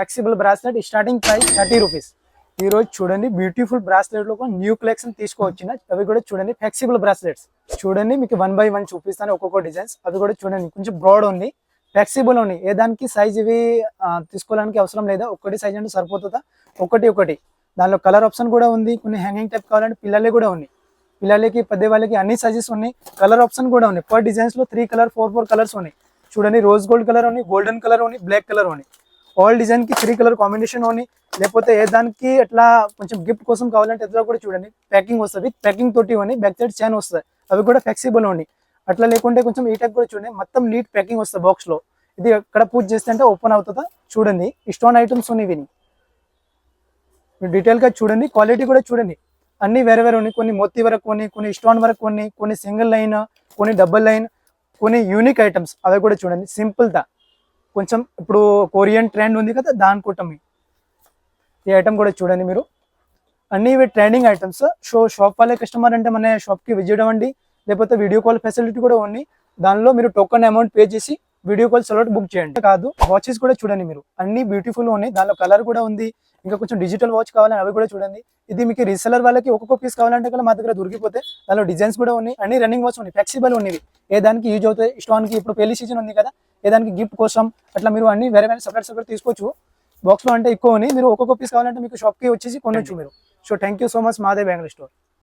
Flexible bracelet starting price 30 rupees. ఈ రోజు చూడండి బ్యూటిఫుల్ బ్రాస్లెట్ లో న్యూ కలెక్షన్ తీసుకువచ్చిన అవి కూడా చూడండి ఫ్లెక్సిబుల్ బ్రాస్లెట్స్ చూడండి మీకు 1 by 1 చూపిస్తాను ఒక్కొక్క డిజైన్స్. అవి కూడా చూడండి కొంచెం బ్రాడ్ ఉంది, ఫ్లెక్సిబుల్ ఉంది. ఏ దానికి సైజ్ ఇవి తీసుకోవడానికి అవసరం లేదా, ఒకటి సైజ్ అంటే సరిపోతుందా, ఒకటి. దానిలో కలర్ ఆప్షన్ కూడా ఉంది, కొన్ని హ్యాంగింగ్ టైప్ కావాలంటే పిల్లలే కూడా ఉన్నాయి, పిల్లలకి పెద్ద వాళ్ళకి అన్ని సైజెస్ ఉన్నాయి. కలర్ ఆప్షన్ కూడా ఉన్నాయి. పర్ డిజైన్స్ లో 3 కలర్ 4 కలర్స్ ఉన్నాయి. చూడండి రోజ్ గోల్డ్ కలర్ ఉంది, గోల్డెన్ కలర్ ఉంది, బ్లాక్ కలర్ ఉంది. ఆల్ డిజైన్ కి 3 కలర్ కాంబినేషన్ ఉంది. లేకపోతే ఏ దానికి అట్లా కొంచెం గిఫ్ట్ కోసం కావాలంటే ఎట్లా కూడా చూడండి ప్యాకింగ్ వస్తుంది, విత్ ప్యాకింగ్ తోటి ఉంది. బ్యాక్ సైడ్ చైన్ వస్తుంది, అవి కూడా ఫ్లెక్సిబుల్ ఉంది. అట్లా లేకుంటే కొంచెం ఈ టైప్ కూడా చూడండి మొత్తం నీట్ ప్యాకింగ్ వస్తుంది బాక్స్ లో. ఇది ఎక్కడ పూజ చేస్తే అంటే ఓపెన్ అవుతుందా చూడండి. స్టోన్ ఐటమ్స్ ఉన్నాయి విని డీటెయిల్ గా చూడండి. క్వాలిటీ కూడా చూడండి, అన్ని వేరే ఉన్నాయి. కొన్ని మోతీ వరకు కొన్ని స్టోన్ వరకు కొన్ని సింగిల్ లైన్, కొన్ని డబుల్ లైన్, కొన్ని యూనిక్ ఐటమ్స్. అవి కూడా చూడండి సింపుల్ దా. కొంచెం ఇప్పుడు కొరియన్ ట్రెండ్ ఉంది కదా దాని కూటమి. ఈ ఐటమ్ కూడా చూడండి మీరు, అన్ని ఇవి ట్రెండింగ్ ఐటమ్స్. షాప్ వాళ్ళే కస్టమర్ అంటే మన షాప్కి విజిట్ అవ్వండి, లేకపోతే వీడియో కాల్ ఫెసిలిటీ కూడా ఉంది. దానిలో మీరు టోకన్ అమౌంట్ పే చేసి వీడియో కాల్ స్లాట్ బుక్ చేయండి. కాదు వాచెస్ కూడా చూడండి మీరు, అన్ని బ్యూటిఫుల్ ఉన్నాయి. దానిలో కలర్ కూడా ఉంది. ఇంకా కొంచెం డిజిటల్ వాచ్ కావాలని అవి కూడా చూడండి. ఇది మీకు రీసెలర్ వాళ్ళకి ఒక్కొక్క పీస్ కావాలంటే కూడా మా దగ్గర దొరికిపోతే దానిలో డిజైన్స్ కూడా ఉన్నాయి. అన్ని రన్నింగ్ వాచ్ ఉన్నాయి, ఫ్లెక్సిబుల్ ఉన్నవి. ఏ దానికి యూజ్ అవుతాయి, స్టోన్కి ఇప్పుడు పెళ్లి సీజన్ ఉంది కదా, ఏ దానికి గిఫ్ట్ కోసం అట్లా మీరు అన్ని వేరే సపరేట్ తీసుకోవచ్చు. బాక్స్ లో అంటే ఎక్కువ ఉన్నాయి, మీరు ఒక్కొక్క పీస్ కావాలంటే మీకు షాప్కి వచ్చేసి కొనొచ్చు మీరు. So thank you so much మాదే బెంగళూరు స్టోర్.